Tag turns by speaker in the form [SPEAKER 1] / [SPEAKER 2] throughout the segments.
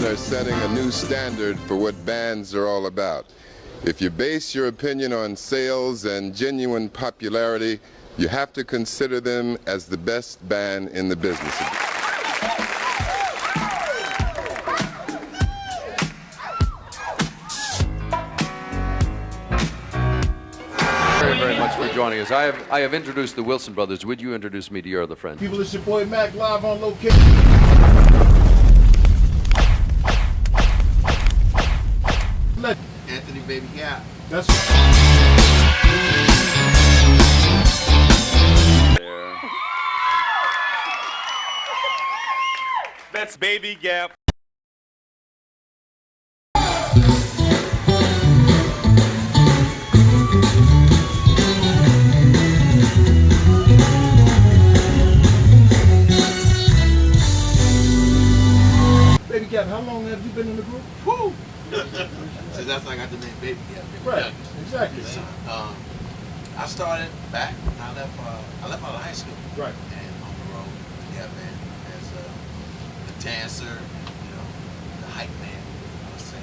[SPEAKER 1] are setting a new standard for what bands are all about. If you base your opinion on sales and genuine popularity, you have to consider them as the best band in the business.
[SPEAKER 2] Very much for joining us. I have introduced the Wilson brothers. Would you introduce me to your other friend?
[SPEAKER 3] People, it's your boy Mac live on location.
[SPEAKER 4] Anthony Baby Gap.
[SPEAKER 3] That's
[SPEAKER 5] there. That's Baby Gap.
[SPEAKER 3] Baby Gap, how long have you been in the group? Woo!
[SPEAKER 4] So that's how I got the name Baby Gap.
[SPEAKER 3] Right, exactly.
[SPEAKER 4] So, I started back when I left out of high school.
[SPEAKER 3] Right.
[SPEAKER 4] And on the road, yeah, man, as the dancer, you know, the hype man, I would say,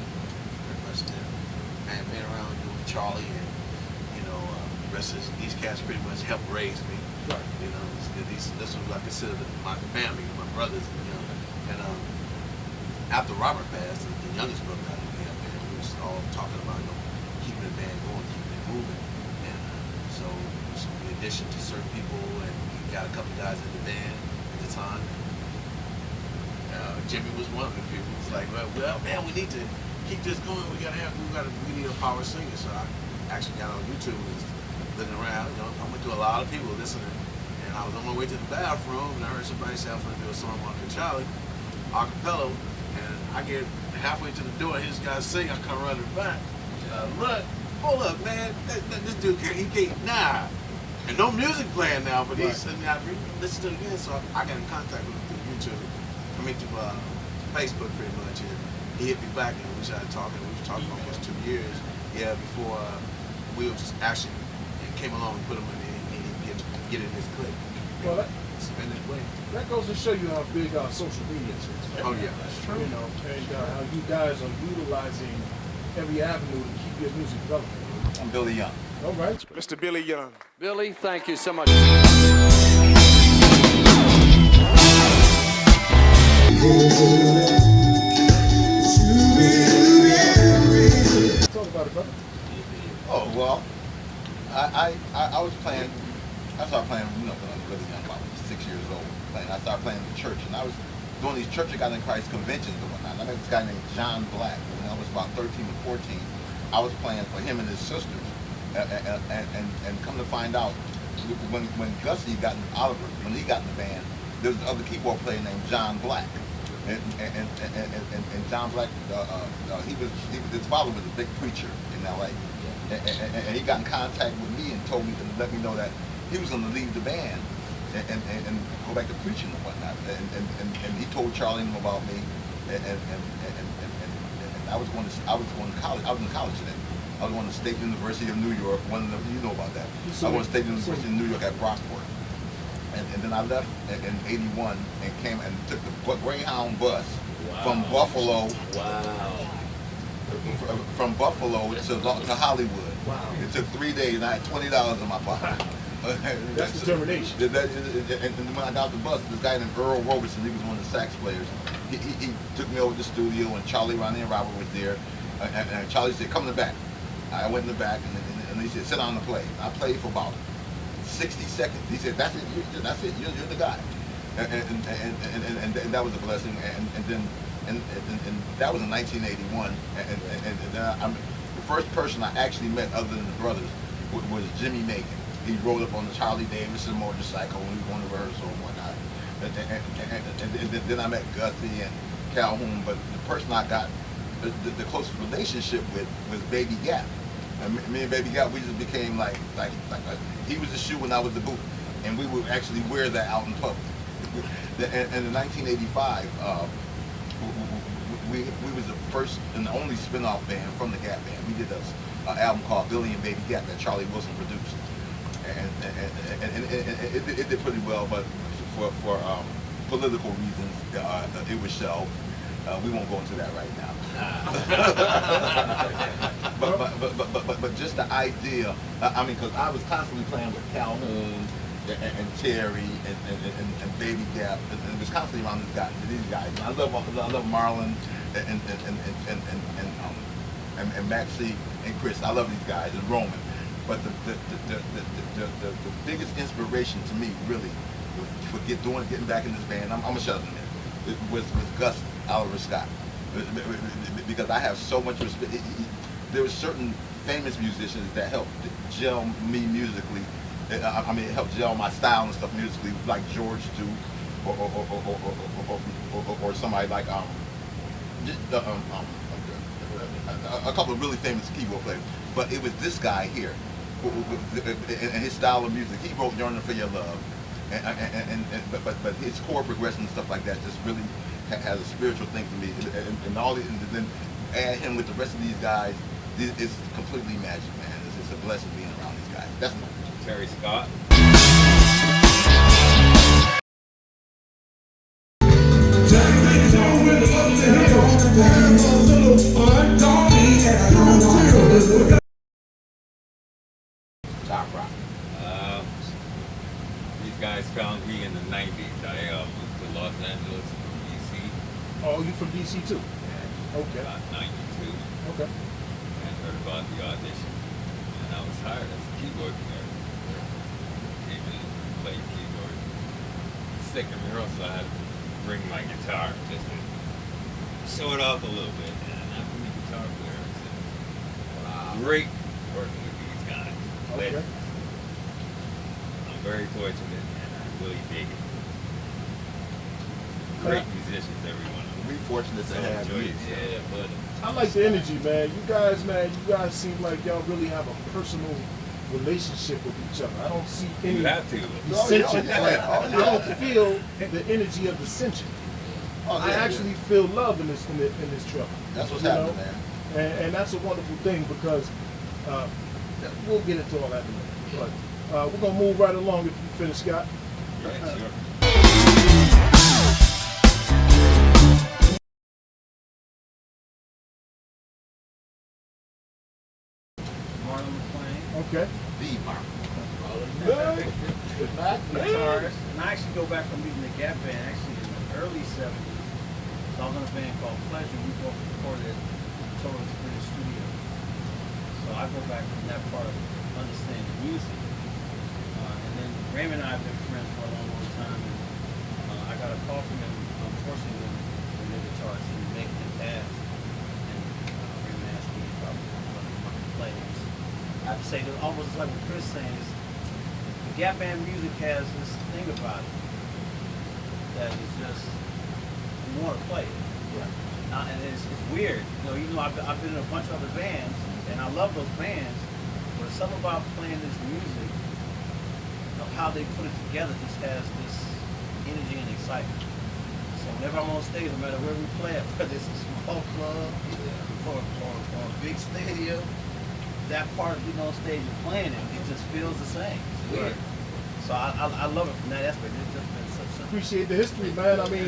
[SPEAKER 4] pretty much there. And been around doing Charlie and, you know, the rest of these cats pretty much helped raise me.
[SPEAKER 3] Right.
[SPEAKER 4] You know, this was what I consider my family, my brothers, you know. And after Robert passed, the youngest brother out of the band, we was all talking about, you know, keeping the band going, keeping it moving. And so in addition to certain people, and we got a couple guys in the band at the time. Jimmy was one of the people. It was like, well, man, we need to keep this going. We need a power singer. So I actually got on YouTube and was looking around. You know, I went through a lot of people listening, and I was on my way to the bathroom, and I heard somebody say I was going to do a song on Charlie, acapella, and I get halfway to the door, and this guy sing. I come running back. Look, hold up, man. This dude nah. And no music playing now, but he's sitting out. Listen to it again, so I got in contact with him through YouTube. I mean, through Facebook pretty much, and he hit me back, and we started talking. We were talking for almost 2 years, before we was actually came along and put him in and get in his clip.
[SPEAKER 3] Well,
[SPEAKER 4] spin his way.
[SPEAKER 3] that goes to show you how big social media is.
[SPEAKER 4] Oh yeah, that's true.
[SPEAKER 3] You know, and how you guys are utilizing every avenue to keep your music relevant.
[SPEAKER 6] I'm Billy Young.
[SPEAKER 3] All right.
[SPEAKER 5] Mr. Billy Young.
[SPEAKER 2] Billy, thank you so much.
[SPEAKER 3] Talk about it, brother.
[SPEAKER 6] Oh, well, I was playing, I started playing, you know, when I was really young, about 6 years old. I started playing in the church, and I was doing these Church of God in Christ conventions and whatnot. I met this guy named John Black. When I was about 13 or 14, I was playing for him and his sisters. And come to find out, when Gussie got in Oliver, when he got in the band, there was another keyboard player named John Black. And John Black, his father was a big preacher in LA. And he got in contact with me and told me to let me know that he was going to leave the band and go back to preaching and whatnot. And he told Charlie and them about me. And I was going to college. I was in college then. I was going to State University of New York. You know about that. I went to State University of New York at Brockport. And then I left in '81 and came and took the Greyhound bus from Buffalo.
[SPEAKER 4] Wow.
[SPEAKER 6] From Buffalo to Hollywood.
[SPEAKER 3] Wow.
[SPEAKER 6] It took 3 days, and I had $20 in my pocket.
[SPEAKER 3] That's determination.
[SPEAKER 6] And when I got off the bus, this guy named Earl Robertson, he was one of the sax players. He took me over to the studio, and Charlie, Ronnie, and Robert was there. And Charlie said, "Come in the back." I went in the back, and he said, "Sit down and play." I played for about 60 seconds. He said, "That's it. That's it. You're the guy." And that was a blessing. And that was in 1981. And then the first person I actually met, other than the brothers, was Jimmy Megan. He rode up on the Harley Davidson motorcycle when we were going to rehearsal and whatnot. And then I met Gussie and Calhoun. But the person I got the closest relationship with was Baby Gap. And me and Baby Gap, we just became like he was the shoe and I was the boot, and we would actually wear that out in public. And in 1985, we was the first and the only spin-off band from the Gap Band. We did an album called Billy and Baby Gap that Charlie Wilson produced, and it did pretty well, but for political reasons, it was shelved. We won't go into that right now. but just the idea. I mean, because I was constantly playing with Calhoun and Terry and Baby Gap, and was constantly around these guys. And I love Marlon and Maxie and Chris. I love these guys, and Roman. But the biggest inspiration to me, really, for getting back in this band, I'm gonna shut up in a minute, was Gus Oliver Scott, because I have so much respect. There were certain famous musicians that helped gel me musically. I mean, it helped gel my style and stuff musically, like George Duke, or somebody like a couple of really famous keyboard players. But it was this guy here, and his style of music. He wrote "Yearning for Your Love," but his chord progression and stuff like that just really has a spiritual thing for me. And then add him with the rest of these guys, it's completely magic, man. It's a blessing being around these guys. That's my
[SPEAKER 5] Terry Scott.
[SPEAKER 6] top rock.
[SPEAKER 5] These guys found me in the 90s. I moved to Los Angeles from DC.
[SPEAKER 3] Oh, you from DC too?
[SPEAKER 5] Yeah,
[SPEAKER 3] Okay.
[SPEAKER 5] about 92.
[SPEAKER 3] Okay.
[SPEAKER 5] And heard about the audition. And I was hired as a keyboard player. Came in and played keyboard. Second rehearsal, I had to bring my guitar just to show it off a little bit. And I'm a guitar player. So, great working with these guys.
[SPEAKER 3] Okay.
[SPEAKER 5] I'm very fortunate and I really dig it. Great musicians, everyone.
[SPEAKER 6] We're fortunate to have you.
[SPEAKER 5] Yeah, but
[SPEAKER 3] I like the energy, man. You guys seem like y'all really have a personal relationship with each other. I don't see any
[SPEAKER 5] you have to.
[SPEAKER 3] dissension. Like, I don't feel the energy of dissension. I actually feel love in this trouble.
[SPEAKER 6] That's what's
[SPEAKER 3] you know?
[SPEAKER 6] happening, man.
[SPEAKER 3] And that's a wonderful thing, because we'll get into all that in a minute. But we're gonna move right along if you finish, Scott.
[SPEAKER 5] Yeah, sure.
[SPEAKER 3] Okay.
[SPEAKER 6] The Mark.
[SPEAKER 3] Back guitarist.
[SPEAKER 7] And I actually go back from meeting the Gap band actually in the early 70s. So I was in a band called Pleasure. We both recorded at Total Experience Studio. So I go back from that part of understanding music. And then Raymond and I have been friends for a long, long time. And I got a call from him, unfortunately, when the guitarist he was making it pass. And Raymond asked me if I could play. I have to say, that almost like what Chris is saying, is the Gap band music has this thing about it that is just, you want to play it. Yeah. And it's weird. You know, I've been in a bunch of other bands, and I love those bands, but something about playing this music, of how they put it together, just has this energy and excitement. So whenever I'm on stage, no matter where we play at, whether it's a small club or a big stadium, that part of being on stage and playing it just feels the same. It's weird. So I love it from that aspect. It's just been such a...
[SPEAKER 3] Appreciate the history, man. I mean,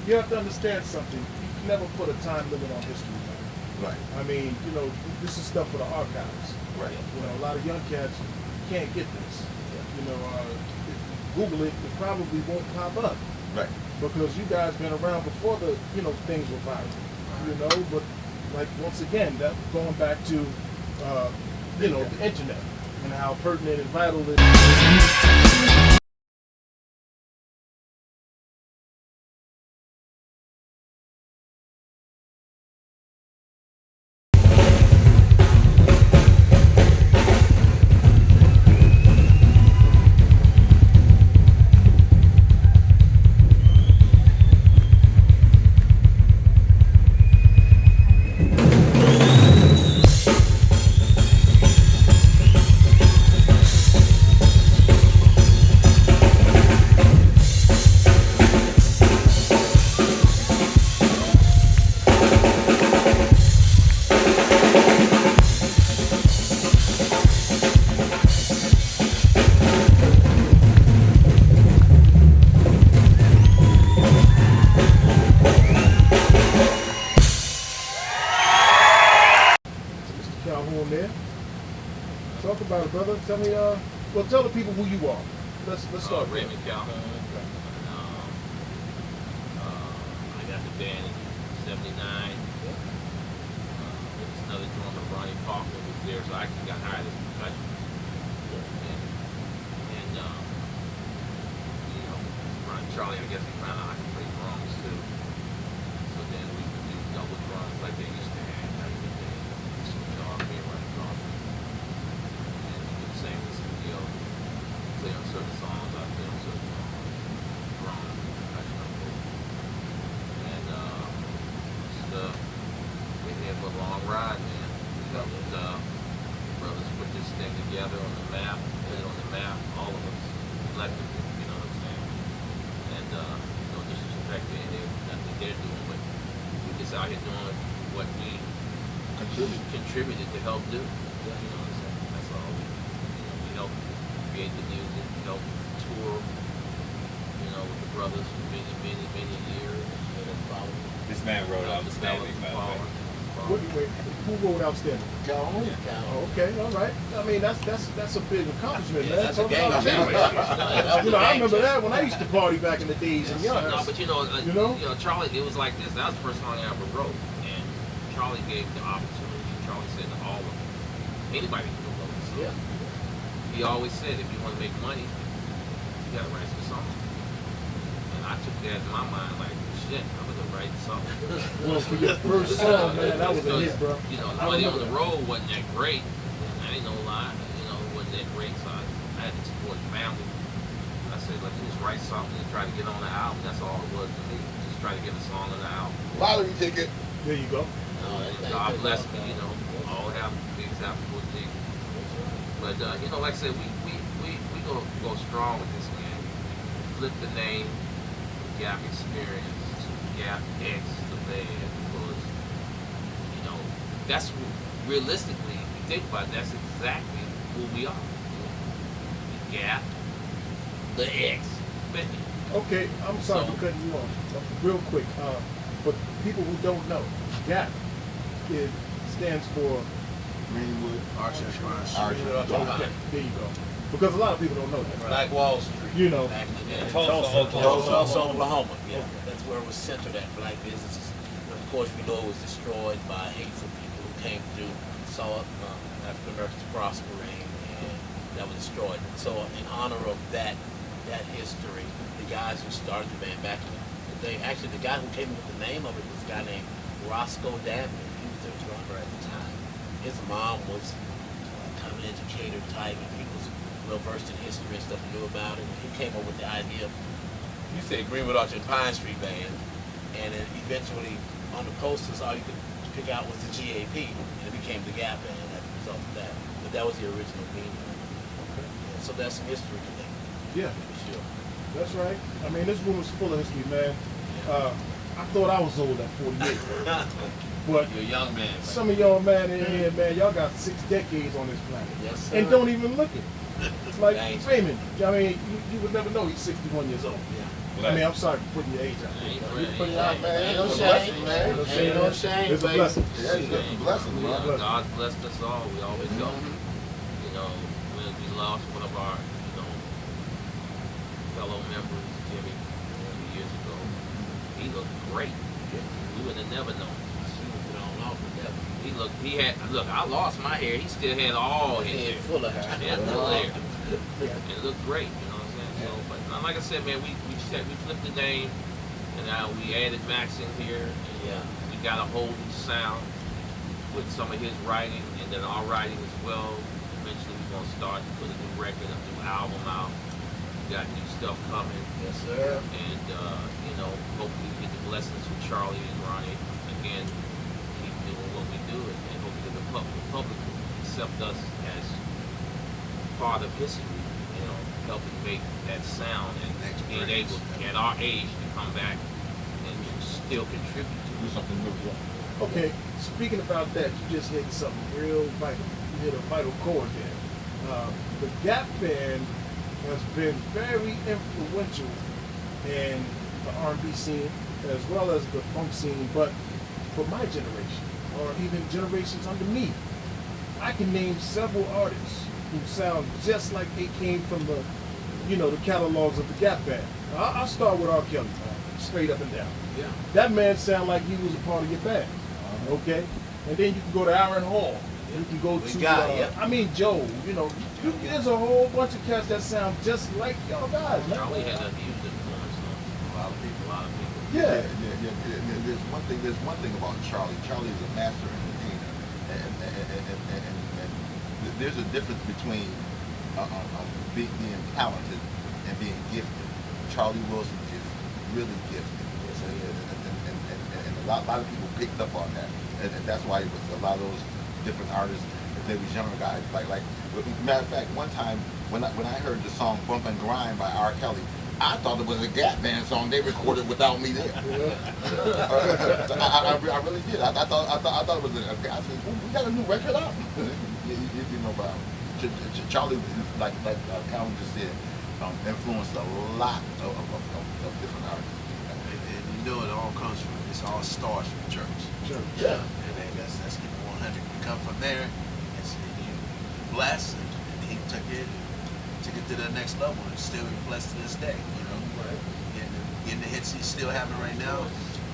[SPEAKER 3] you have to understand something. You can never put a time limit on history, man.
[SPEAKER 6] Right.
[SPEAKER 3] I mean, you know, this is stuff for the archives.
[SPEAKER 6] Right.
[SPEAKER 3] You know, a lot of young cats can't get this. You know, Google it, it probably won't pop up.
[SPEAKER 6] Right.
[SPEAKER 3] Because you guys been around before the, you know, things were viral. You know, but like once again, that going back to you know, the internet and how pertinent and vital it is. brother. Tell me, well, tell the people who you are. Let's start.
[SPEAKER 8] Raymond Calhoun. I got the band in '79. There was another drummer, Rodney Dangerfield, was there, so I actually got hired as a percussion. And you know, Charlie, I guess he found out I could play drums too. So then we would do double drums like they used to have back in the day. Switch off, me and Rodney Dangerfield. And we do the same as you know, play on certain songs, I play on certain drums, percussion, I play. And we're here for a long ride, man. We got brothers put this thing together on the map, put it on the map, all of us collectively, you know what I'm saying? And no disrespect to any of nothing they're doing, but we're just out here doing what we contributed to help do. You know what I'm saying? That's all. We help create the music, we help tour, you know, with the brothers for many, many, many years.
[SPEAKER 5] This man wrote Outstanding, by the way.
[SPEAKER 3] Who wrote Outstanding?
[SPEAKER 7] Calhoun.
[SPEAKER 3] Oh, okay, all right. I mean, that's a big accomplishment, man.
[SPEAKER 8] That's a
[SPEAKER 3] Talk
[SPEAKER 8] gang
[SPEAKER 3] about that.
[SPEAKER 8] champion.
[SPEAKER 3] You know, I remember that when I used to party back in the days in young.
[SPEAKER 8] No, but you know, Charlie, it was like this. That was the first song I ever wrote, and Charlie gave the opportunity. Charlie said to all of them, anybody can wrote a song.
[SPEAKER 7] Yeah.
[SPEAKER 8] He always said, if you want to make money, you gotta write some songs. And I took that in my mind like, shit, I'm gonna write something.
[SPEAKER 3] Well, for your first song, man, that was a hit, bro.
[SPEAKER 8] You know, the money on the road wasn't that great. I ain't no lie. You know, it wasn't that great, so I had to support the family. I said, let's just write something and try to get on the album. That's all it was to me. Just try to get a song on the album.
[SPEAKER 6] Lottery ticket.
[SPEAKER 3] There you go.
[SPEAKER 8] And God bless me, you know, all have big examples for Jesus. But you know, like I said, we gonna go strong with this, man. Flip the name, Gap Xperience to Gap X, the band, because you know that's realistically, if you think about it, that's exactly who we are. The Gap, the X, band.
[SPEAKER 3] Okay, I'm sorry for cutting you off. Real quick, for people who don't know, Gap stands for
[SPEAKER 6] Greenwood.
[SPEAKER 4] Arch Insurance.
[SPEAKER 3] Okay, there you go. Because a lot of people don't know that.
[SPEAKER 7] Black Wall Street.
[SPEAKER 3] You know.
[SPEAKER 7] Back in the day.
[SPEAKER 5] Tulsa,
[SPEAKER 7] Oklahoma. Yeah, that's where it was centered at, black businesses. And of course, we know it was destroyed by hateful people who came through, saw African Americans prospering, and that was destroyed. And so, in honor of that history, the guys who started the band back in the day, actually, the guy who came up with the name of it was a guy named Roscoe Dabney. He was their drummer at the time. His mom was kind of an educator type, and he was well versed in history and stuff, and knew about it. And he came up with the idea of, you said Greenwood Arch and Pine Street Band, and then eventually on the posters, all you could pick out was the GAP, and it became the Gap Band as a result of that. But that was the original meaning. Okay. And so that's some history today.
[SPEAKER 3] Yeah,
[SPEAKER 7] For sure.
[SPEAKER 3] that's right. I mean, this room is full of history, man. I thought I was old at 48. But
[SPEAKER 7] You're a young man.
[SPEAKER 3] some of y'all, man, in here, man, y'all got 6 decades on this planet.
[SPEAKER 7] Yes, sir.
[SPEAKER 3] And don't even look it. Like
[SPEAKER 7] Thanks.
[SPEAKER 3] Raymond, I mean, you would never know he's 61 years old.
[SPEAKER 7] Yeah.
[SPEAKER 3] I mean, I'm sorry for putting your age out.
[SPEAKER 6] You put it out, man.
[SPEAKER 7] Ain't no
[SPEAKER 6] It's a
[SPEAKER 7] shame,
[SPEAKER 6] blessing, man.
[SPEAKER 7] Ain't no shame,
[SPEAKER 3] It's a
[SPEAKER 7] baby.
[SPEAKER 3] blessing.
[SPEAKER 6] Yeah, it's a blessing, man.
[SPEAKER 8] God blessed us all. We always go. You know, when we lost one of our, you know, fellow members, Jimmy, 2 years ago, he looked great. We would have never known. Look, I lost my hair. He still had all his hair.
[SPEAKER 7] Full of hair.
[SPEAKER 8] He had full hair. It looked great, you know what I'm saying? So, but like I said, man, we flipped the name, and now we added Max in here. And we got a whole new sound with some of his writing, and then our writing as well. Eventually, we're gonna start to put a new record, a new album out. We got new stuff coming.
[SPEAKER 7] Yes, sir.
[SPEAKER 8] And you know, hopefully we get the blessings from Charlie and Ronnie again. Keep doing what we do, and hopefully the public will accept us as part of history. You know, helping make that sound and being able at our age to come back and still contribute to
[SPEAKER 6] Do something new.
[SPEAKER 3] Okay, speaking about that, you just hit something real vital. You hit a vital chord there. The Gap Band has been very influential in the R&B scene as well as the funk scene, but for my generation, or even generations under me, I can name several artists who sound just like they came from the, you know, the catalogs of the Gap Band. I'll start with R. Kelly, man, straight up and down.
[SPEAKER 4] Yeah.
[SPEAKER 3] That man sound like he was a part of your band, okay? And then you can go to Aaron Hall. You can go to, I mean, Joe. You know, there's a whole bunch of cats that sound just like y'all guys, man.
[SPEAKER 8] Charlie had a huge influence on a lot of people.
[SPEAKER 3] Yeah.
[SPEAKER 6] There's one thing about Charlie. Charlie is a master entertainer, and there's a difference between being talented and being gifted. Charlie Wilson is really gifted, and a lot of people picked up on that, and that's why it was a lot of those different artists. They was younger guys, like matter of fact, one time when I heard the song "Bump and Grind" by R. Kelly, I thought it was a Gap Band song they recorded without me there. I really did. I thought it was a Gap. I said, we got a new record out. you know, about Charlie, like Calhoun just said, influenced a lot of different artists.
[SPEAKER 4] And you know, it all comes from, it's all starts from church.
[SPEAKER 3] Yeah.
[SPEAKER 4] And then that's keep it 100. You come from there, and you bless, and he took it to the next level, and still be blessed to this day. You know,
[SPEAKER 3] Right.
[SPEAKER 4] Getting the hits he's still having right now.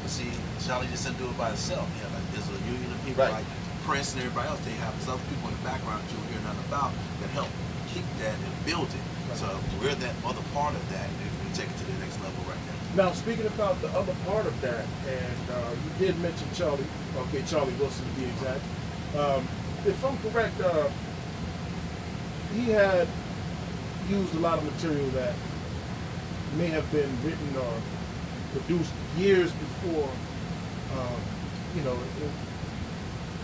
[SPEAKER 4] But see, Charlie just didn't do it by himself. Yeah, like there's a union of people
[SPEAKER 6] Right.
[SPEAKER 4] like Prince and everybody else. They have there's other people in the background that you'll hear nothing about that help keep that and build it.
[SPEAKER 3] Right.
[SPEAKER 4] So we're that other part of that, and we take it to the next level right now.
[SPEAKER 3] Now, speaking about the other part of that, and you did mention Charlie, okay, Charlie Wilson to be exact. If I'm correct, he had used a lot of material that may have been written or produced years before, you know.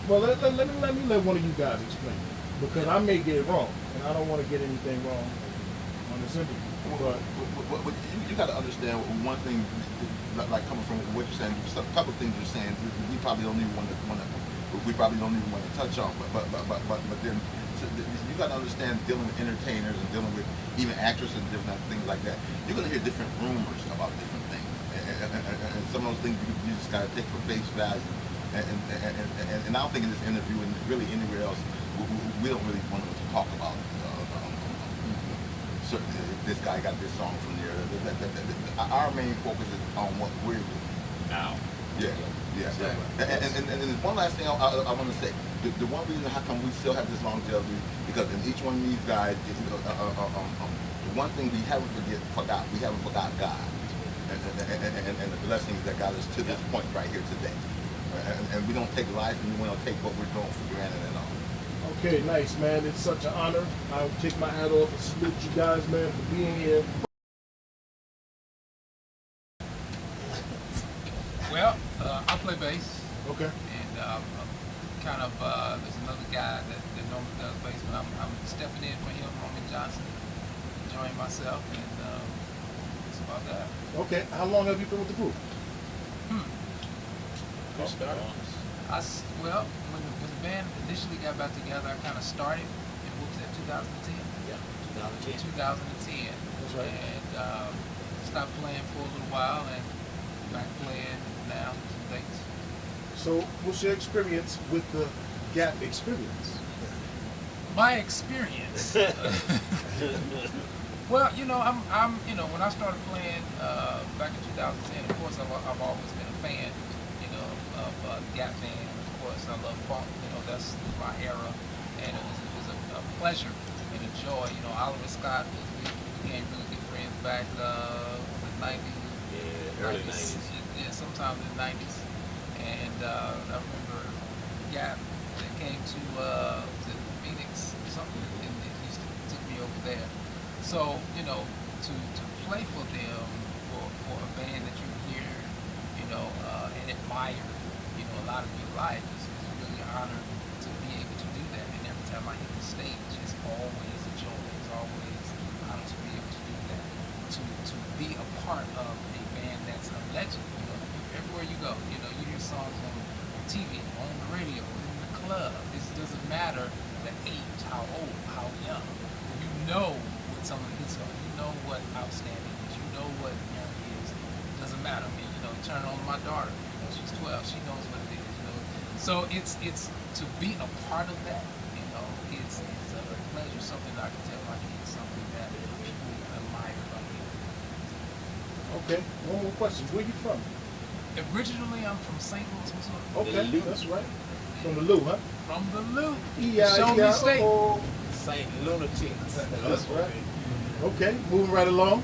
[SPEAKER 3] Well, let me let one of you guys explain it, because I may get it wrong, and I don't want to get anything wrong on this interview. But
[SPEAKER 6] you got to understand one thing, like coming from what you're saying. A couple of things you're saying, we probably don't even want to touch on. But then you got to understand, dealing with entertainers and dealing with even actors and different things like that. You're going to hear different rumors about different things, and some of those things you just got to take for face value. And I don't think in this interview and really anywhere else, we don't really want to talk about. Certainly, this guy got this song from there. Our main focus is on what we're doing now. Yeah. And there's one last thing I want to say. The one reason how come we still have this longevity, because in each one of these guys, the one thing we haven't forgot God, and the blessings that got us to this point right here today. And we don't take life, and we don't take what we're doing for granted at all.
[SPEAKER 3] okay, nice, man. It's such an honor. I'll take my hat off and salute you guys, man, for being here.
[SPEAKER 9] Well, I play bass,
[SPEAKER 3] Okay.
[SPEAKER 9] and kind of there's another guy that normally does bass, but I'm stepping in for him, Roman Johnson, enjoying myself, and that's about that.
[SPEAKER 3] Okay. How long have you been with the group?
[SPEAKER 9] Well, when the band initially got back together, I kind of started, and what was that, 2010?
[SPEAKER 4] Yeah, 2010.
[SPEAKER 9] 2010.
[SPEAKER 3] That's right.
[SPEAKER 9] And stopped playing for a little while, and back playing now, some dates.
[SPEAKER 3] So, what's your experience with the Gap Xperience?
[SPEAKER 9] My experience. Well, you know, I'm you know, when I started playing back in 2010, of course, I've always been a fan, you know, of Gap Band. Of course, I love funk. You know, that's my era, and it was a pleasure and a joy. You know, Oliver Scott we became really good friends back in the 90s.
[SPEAKER 8] Yeah, early 90s.
[SPEAKER 9] Yeah, sometime in the 90s, and I remember Gap that came to Phoenix or something, and they used to took me over there. So, you know, to play for them, for a band that you hear, you know, and admire, you know, a lot of your life, is really an honor to be able to do that. And every time I hit the stage, it's always a joy. It's always an honor to be able to do that. To be a part of a band that's a legend. You know, everywhere you go, you know, you hear songs on TV, on the radio, in the club. It doesn't matter the age, how old, how young. You know what some of the hits are. You know what Outstanding is. You know what Young is. It doesn't matter. I mean, you know, turn on my daughter. You know, she's 12. She knows what it is. You know, so it's to be a part of that. You know, is a pleasure, something that I can tell my kids, something that people admire about me.
[SPEAKER 3] Okay, one more question. Where you from?
[SPEAKER 9] Originally, I'm from St. Louis, Missouri.
[SPEAKER 3] Okay, that's right. From the Lou, huh?
[SPEAKER 9] From the Lou.
[SPEAKER 3] Yeah,
[SPEAKER 9] Show me state.
[SPEAKER 8] Saint Lunatics.
[SPEAKER 3] That's right. Okay, moving right along.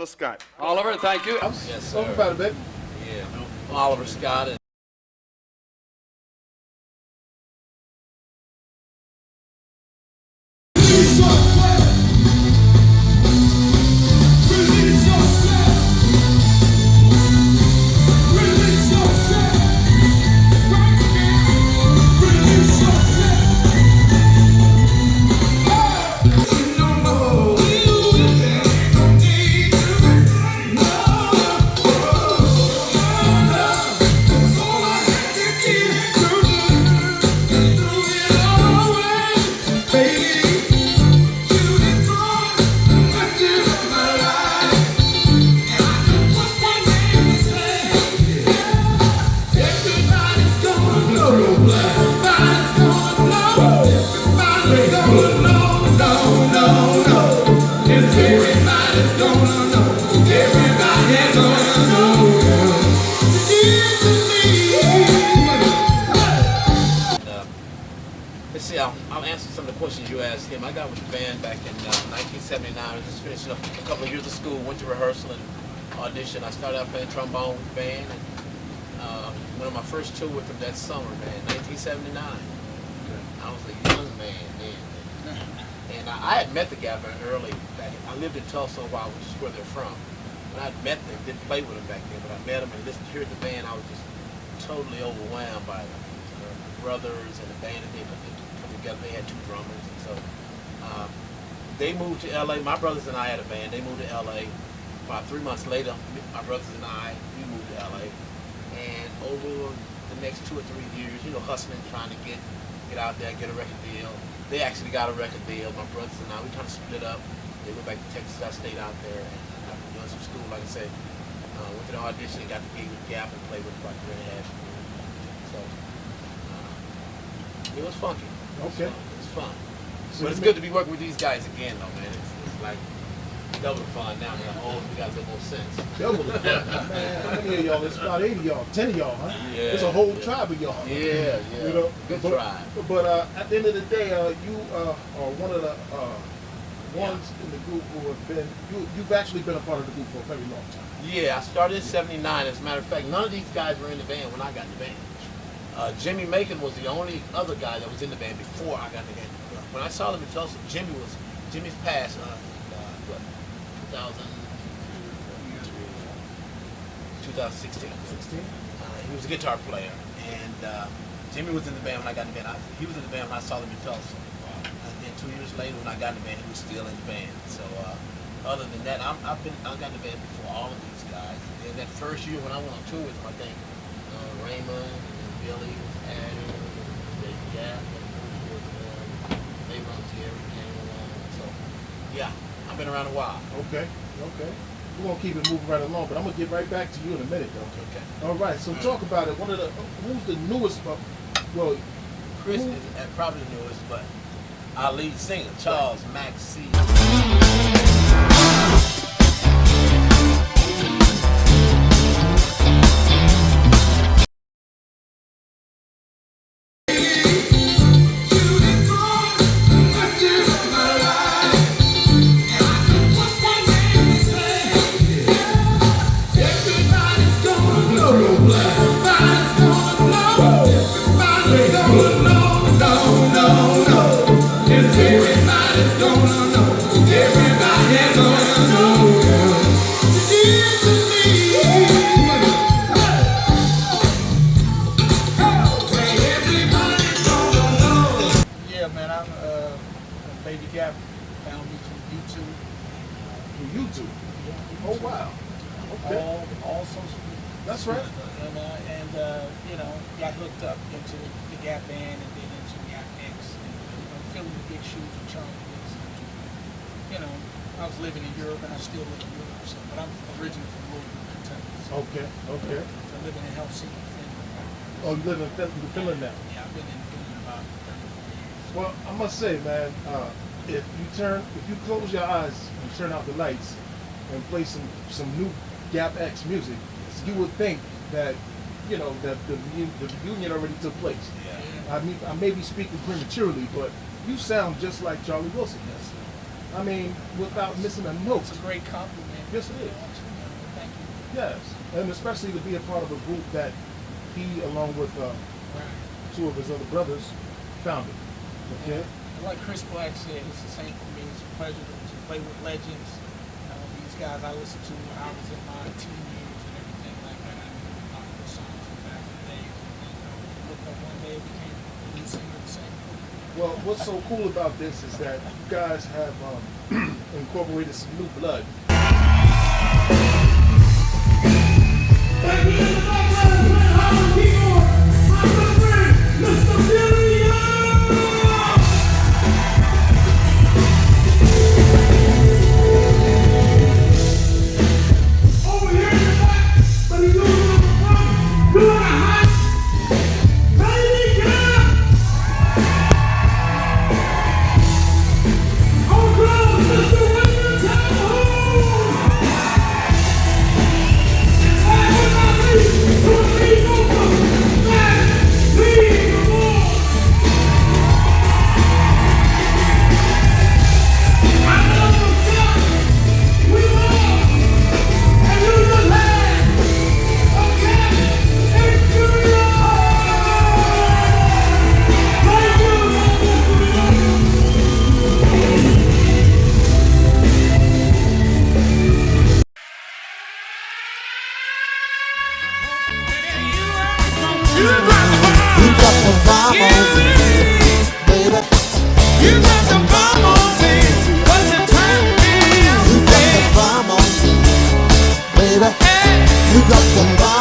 [SPEAKER 10] Scott.
[SPEAKER 2] Oliver, thank you.
[SPEAKER 8] Yes, sir.
[SPEAKER 3] Talk about it, baby.
[SPEAKER 8] Yeah, I'm Oliver Scott. And let's see, I'll answer some of the questions you asked him. I got with the band back in 1979. I was just finishing up a couple of years of school, went to rehearsal and audition. I started out playing trombone with the band, and went on my first tour with them that summer, man, 1979. I was a young man then. And I had met the Gap Band early back. I lived in Tulsa a while, which is where they're from. When I met them, didn't play with them back then, but I met them and listened to hear the band. I was just totally overwhelmed by them. The brothers and the band that they put together. They had two drummers, and so they moved to LA. My brothers and I had a band. They moved to LA. About 3 months later, my brothers and we moved to LA. And over the next 2 or 3 years, you know, hustling, trying to get out there, get a record deal. They actually got a record deal. My brothers and we kind of split up. They went back to Texas. I stayed out there and I've been doing some school, like I said. Went to the audition, got the gig with Gap, and played with about 3.5 years. So it was funky.
[SPEAKER 3] Okay.
[SPEAKER 9] It's fun.
[SPEAKER 3] So
[SPEAKER 9] But it's good to be working with these guys again, though, man. It's like double the fun now. We're old, we got a little more sense.
[SPEAKER 3] Double the fun. Man, how many of y'all? It's about 80 of y'all. 10 of y'all, huh?
[SPEAKER 9] Yeah.
[SPEAKER 3] It's a whole tribe of y'all.
[SPEAKER 9] Yeah.
[SPEAKER 3] You know,
[SPEAKER 9] Good
[SPEAKER 3] but,
[SPEAKER 9] tribe.
[SPEAKER 3] But at the end of the day, you are one of the ones in the group who have been. You've actually been a part of the group for a very long time.
[SPEAKER 9] Yeah, I started in '79. As a matter of fact, none of these guys were in the band when I got in the band. Jimmy Macon was the only other guy that was in the band before I got in the band. When I saw them in Tulsa, Jimmy's passed. 2016. He was a guitar player, and Jimmy was in the band when I got in the band. He was in the band when I saw them in Tulsa. And then 2 years later, when I got in the band, he was still in the band. So other than that, I got in the band before all of these guys. And that first year when I went on tour with them, I think Raymond and Billy was added, Big Gap, Fellas.Terry came along. So yeah, I've been around a while.
[SPEAKER 3] Okay. We're gonna keep it moving right along, but I'm gonna get right back to you in a minute, though.
[SPEAKER 9] Okay.
[SPEAKER 3] All right. So talk about it. Who's the newest? Well,
[SPEAKER 9] Chris is probably the newest, but
[SPEAKER 4] our lead singer, Charles Maxey.
[SPEAKER 9] Yeah, man, I'm Baby Gap found me from YouTube.
[SPEAKER 3] From YouTube? Oh, wow. Okay.
[SPEAKER 9] All social media.
[SPEAKER 3] That's right.
[SPEAKER 9] And you know, got hooked up into the Gap band and then into Gap X. And, you know, filling the big shoes of Charlie Wilson. You know, I was living in Europe and I still live in Europe, so, but I'm originally from Louisville, Kentucky. So,
[SPEAKER 3] Okay, okay.
[SPEAKER 9] I'm living in Helsinki, Finland.
[SPEAKER 3] Oh, you live in Finland now?
[SPEAKER 9] Yeah, I've been in Finland about 34 years.
[SPEAKER 3] Well, I must say, man, if you close your eyes and turn out the lights and play some new Gap X music, you would think that, you know, that the reunion already took place.
[SPEAKER 4] Yeah.
[SPEAKER 3] I mean, I may be speaking prematurely, but you sound just like Charlie Wilson.
[SPEAKER 9] Yes, sir.
[SPEAKER 3] I mean, without missing a note.
[SPEAKER 9] It's a great compliment.
[SPEAKER 3] Yes, it is.
[SPEAKER 9] Thank you.
[SPEAKER 3] Yes, and especially to be a part of a group that he, along with two of his other brothers, founded. Okay.
[SPEAKER 9] And like Chris Black said, it's the same for me. It's a pleasure to play with legends. These guys I listened to when I was in my teen years and everything like that. I knew a lot of the songs from back in the day. Looked up one day, became the lead singer of the same group.
[SPEAKER 3] Well, what's so cool about this is that you guys have incorporated some new blood.
[SPEAKER 11] You got the bomb.